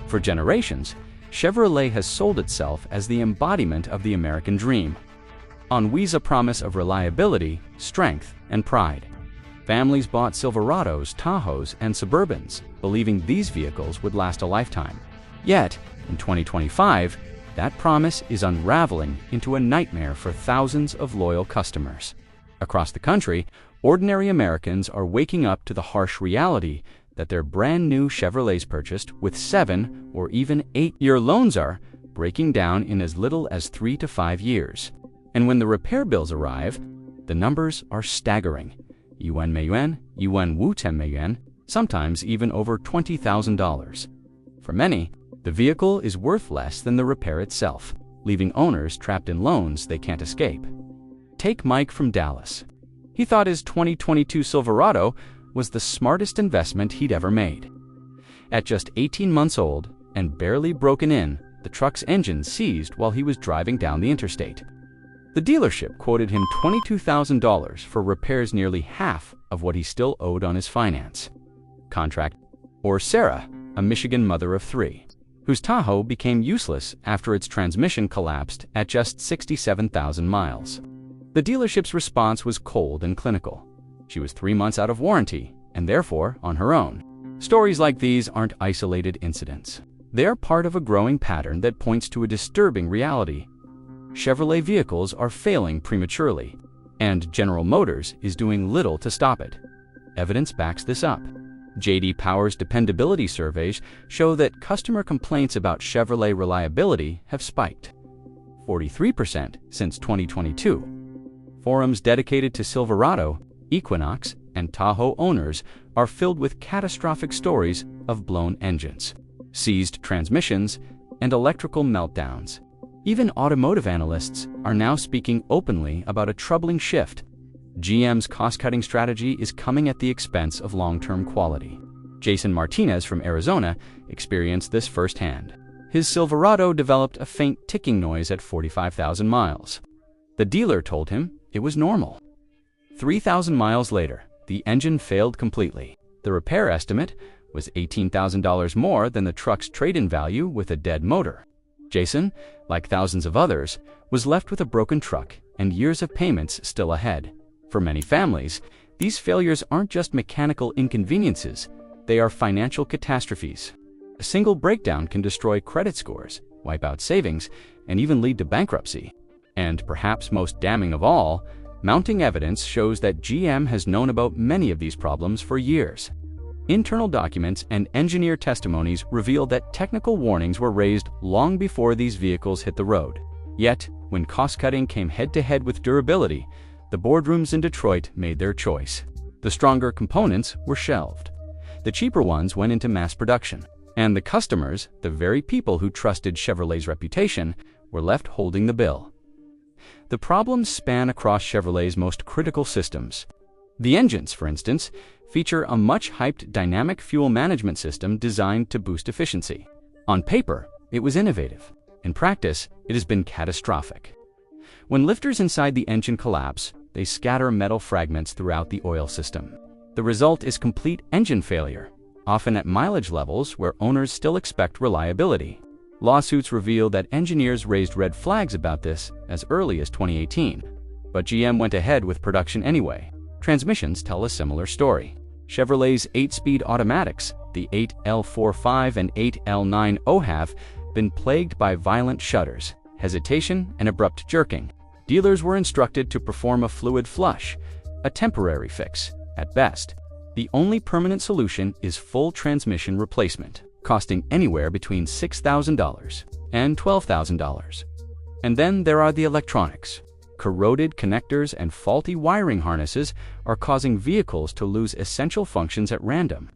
For generations, Chevrolet has sold itself as the embodiment of the American dream, with a promise of reliability, strength, and pride. Families bought Silverados, Tahoes, and Suburbans, believing these vehicles would last a lifetime. Yet, in 2025, that promise is unraveling into a nightmare for thousands of loyal customers. Across the country, ordinary Americans are waking up to the harsh reality that their brand-new Chevrolets purchased with 7 or even 8-year loans are breaking down in as little as 3 to 5 years. And when the repair bills arrive, the numbers are staggering. Yuan Meiyuan, Yuan Wuten Meiyuan, sometimes even over $20,000. For many, the vehicle is worth less than the repair itself, leaving owners trapped in loans they can't escape. Take Mike from Dallas. He thought his 2022 Silverado was the smartest investment he'd ever made. At just 18 months old and barely broken in, the truck's engine seized while he was driving down the interstate. The dealership quoted him $22,000 for repairs, nearly half of what he still owed on his finance contract. Or Sarah, a Michigan mother of 3, whose Tahoe became useless after its transmission collapsed at just 67,000 miles. The dealership's response was cold and clinical. She was 3 months out of warranty and therefore on her own. Stories like these aren't isolated incidents. They are part of a growing pattern that points to a disturbing reality. Chevrolet vehicles are failing prematurely, and General Motors is doing little to stop it. Evidence backs this up. J.D. Power's dependability surveys show that customer complaints about Chevrolet reliability have spiked 43% since 2022. Forums dedicated to Silverado, Equinox, and Tahoe owners are filled with catastrophic stories of blown engines, seized transmissions, and electrical meltdowns. Even automotive analysts are now speaking openly about a troubling shift. GM's cost-cutting strategy is coming at the expense of long-term quality. Jason Martinez from Arizona experienced this firsthand. His Silverado developed a faint ticking noise at 45,000 miles. The dealer told him it was normal. 3,000 miles later, the engine failed completely. The repair estimate was $18,000 more than the truck's trade-in value with a dead motor. Jason, like thousands of others, was left with a broken truck and years of payments still ahead. For many families, these failures aren't just mechanical inconveniences, they are financial catastrophes. A single breakdown can destroy credit scores, wipe out savings, and even lead to bankruptcy. And perhaps most damning of all, mounting evidence shows that GM has known about many of these problems for years. Internal documents and engineer testimonies reveal that technical warnings were raised long before these vehicles hit the road. Yet, when cost-cutting came head-to-head with durability, the boardrooms in Detroit made their choice. The stronger components were shelved. The cheaper ones went into mass production. And the customers, the very people who trusted Chevrolet's reputation, were left holding the bill. The problems span across Chevrolet's most critical systems. The engines, for instance, feature a much-hyped dynamic fuel management system designed to boost efficiency. On paper, it was innovative. In practice, it has been catastrophic. When lifters inside the engine collapse, they scatter metal fragments throughout the oil system. The result is complete engine failure, often at mileage levels where owners still expect reliability. Lawsuits reveal that engineers raised red flags about this as early as 2018, but GM went ahead with production anyway. Transmissions tell a similar story. Chevrolet's 8-speed automatics, the 8L45 and 8L90, have been plagued by violent shudders, hesitation, and abrupt jerking. Dealers were instructed to perform a fluid flush, a temporary fix at best. The only permanent solution is full transmission replacement, costing anywhere between $6,000 and $12,000. And then there are the electronics. Corroded connectors and faulty wiring harnesses are causing vehicles to lose essential functions at random,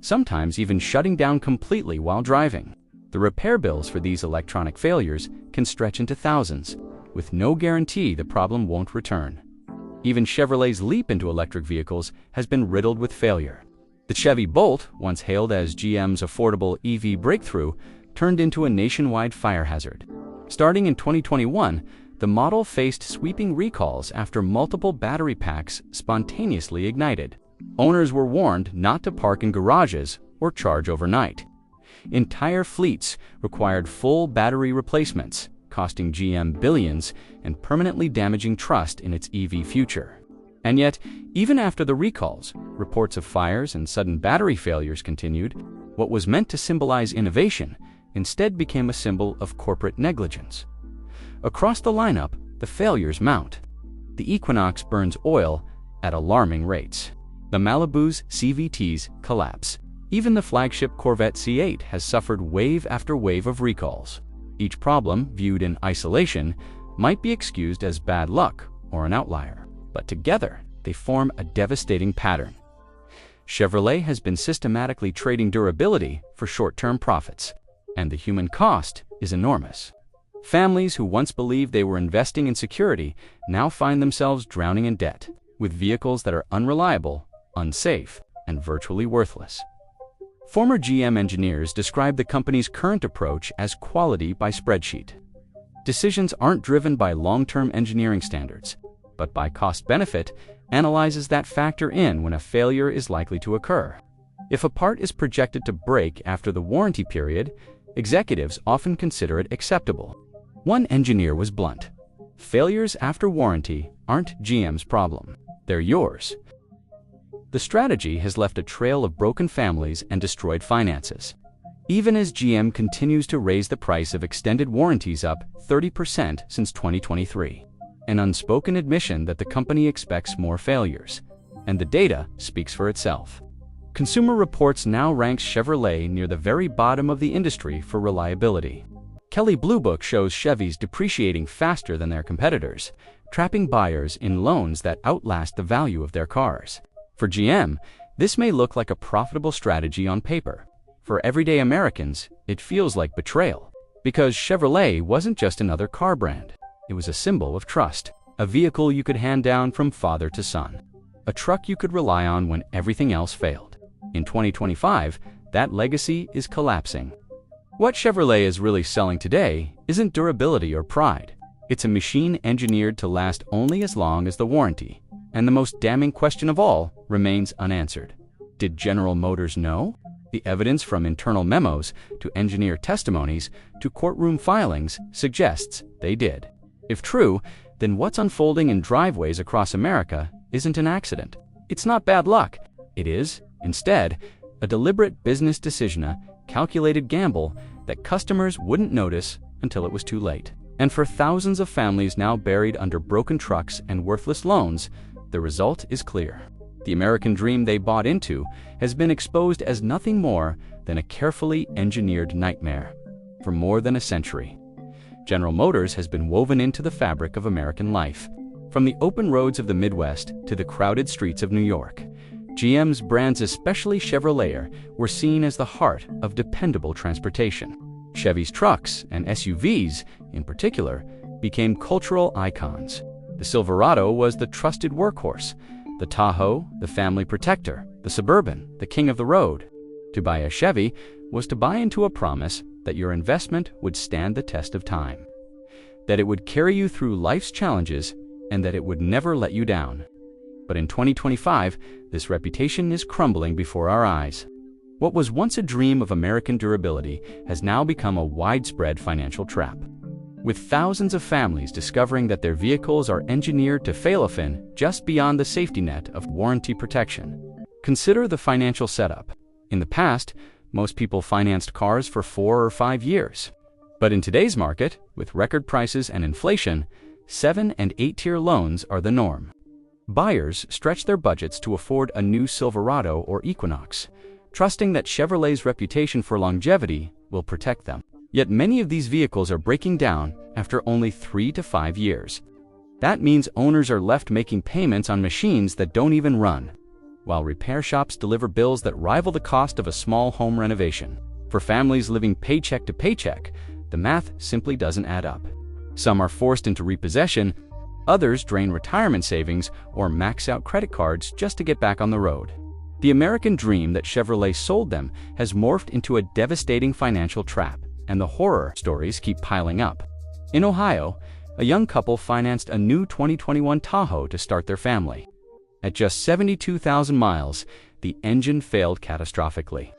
sometimes even shutting down completely while driving. The repair bills for these electronic failures can stretch into thousands, with no guarantee the problem won't return. Even Chevrolet's leap into electric vehicles has been riddled with failure. The Chevy Bolt, once hailed as GM's affordable EV breakthrough, turned into a nationwide fire hazard. Starting in 2021, the model faced sweeping recalls after multiple battery packs spontaneously ignited. Owners were warned not to park in garages or charge overnight. entire fleets required full battery replacements, costing GM billions and permanently damaging trust in its EV future. And yet, even after the recalls, reports of fires and sudden battery failures continued. What was meant to symbolize innovation instead became a symbol of corporate negligence. Across the lineup, the failures mount. The Equinox burns oil at alarming rates. The Malibu's CVTs collapse. Even the flagship Corvette C8 has suffered wave after wave of recalls. Each problem, viewed in isolation, might be excused as bad luck or an outlier, but together they form a devastating pattern. Chevrolet has been systematically trading durability for short-term profits, and the human cost is enormous. Families who once believed they were investing in security now find themselves drowning in debt, with vehicles that are unreliable, unsafe, and virtually worthless. Former GM engineers describe the company's current approach as quality by spreadsheet. Decisions aren't driven by long-term engineering standards, but by cost-benefit analyses that factor in when a failure is likely to occur. If a part is projected to break after the warranty period, executives often consider it acceptable. One engineer was blunt: failures after warranty aren't GM's problem, they're yours. The strategy has left a trail of broken families and destroyed finances. Even as GM continues to raise the price of extended warranties up 30% since 2023, an unspoken admission that the company expects more failures, and the data speaks for itself. Consumer Reports now ranks Chevrolet near the very bottom of the industry for reliability. Kelley Blue Book shows Chevys depreciating faster than their competitors, trapping buyers in loans that outlast the value of their cars. For GM, this may look like a profitable strategy on paper. For everyday Americans, it feels like betrayal, because Chevrolet wasn't just another car brand. It was a symbol of trust, a vehicle you could hand down from father to son, a truck you could rely on when everything else failed. In 2025, that legacy is collapsing. What Chevrolet is really selling today isn't durability or pride. It's a machine engineered to last only as long as the warranty. And the most damning question of all remains unanswered. Did General Motors know? The evidence from internal memos to engineer testimonies to courtroom filings suggests they did. If true, then what's unfolding in driveways across America isn't an accident. It's not bad luck. It is, instead, a deliberate business decision, a calculated gamble that customers wouldn't notice until it was too late. And for thousands of families now buried under broken trucks and worthless loans, the result is clear. The American dream they bought into has been exposed as nothing more than a carefully engineered nightmare. For more than a century, General Motors has been woven into the fabric of American life. From the open roads of the Midwest to the crowded streets of New York, GM's brands, especially Chevrolet, were seen as the heart of dependable transportation. Chevy's trucks and SUVs, in particular, became cultural icons. The Silverado was the trusted workhorse, the Tahoe, the family protector, the Suburban, the king of the road. To buy a Chevy was to buy into a promise that your investment would stand the test of time, that it would carry you through life's challenges, and that it would never let you down. But in 2025, this reputation is crumbling before our eyes. What was once a dream of American durability has now become a widespread financial trap, with thousands of families discovering that their vehicles are engineered to fail often just beyond the safety net of warranty protection. Consider the financial setup. In the past, most people financed cars for 4 or 5 years. But in today's market, with record prices and inflation, 7- and 8-tier loans are the norm. Buyers stretch their budgets to afford a new Silverado or Equinox, trusting that Chevrolet's reputation for longevity will protect them. Yet many of these vehicles are breaking down after only 3 to 5 years. That means owners are left making payments on machines that don't even run, while repair shops deliver bills that rival the cost of a small home renovation. For families living paycheck to paycheck, the math simply doesn't add up. Some are forced into repossession, others drain retirement savings or max out credit cards just to get back on the road. The American dream that Chevrolet sold them has morphed into a devastating financial trap, and the horror stories keep piling up. In Ohio, a young couple financed a new 2021 Tahoe to start their family. At just 72,000 miles, the engine failed catastrophically.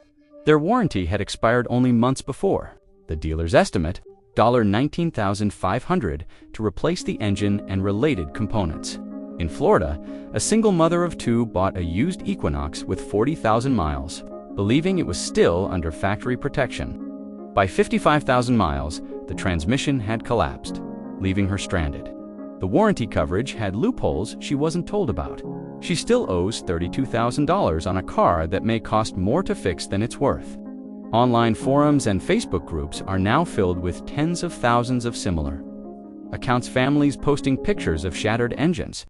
Their warranty had expired only months before. The dealer's estimate, $19,500 to replace the engine and related components. In Florida, a single mother of two bought a used Equinox with 40,000 miles, believing it was still under factory protection. By 55,000 miles, the transmission had collapsed, leaving her stranded. The warranty coverage had loopholes she wasn't told about. She still owes $32,000 on a car that may cost more to fix than it's worth. Online forums and Facebook groups are now filled with tens of thousands of similar accounts, families posting pictures of shattered engines,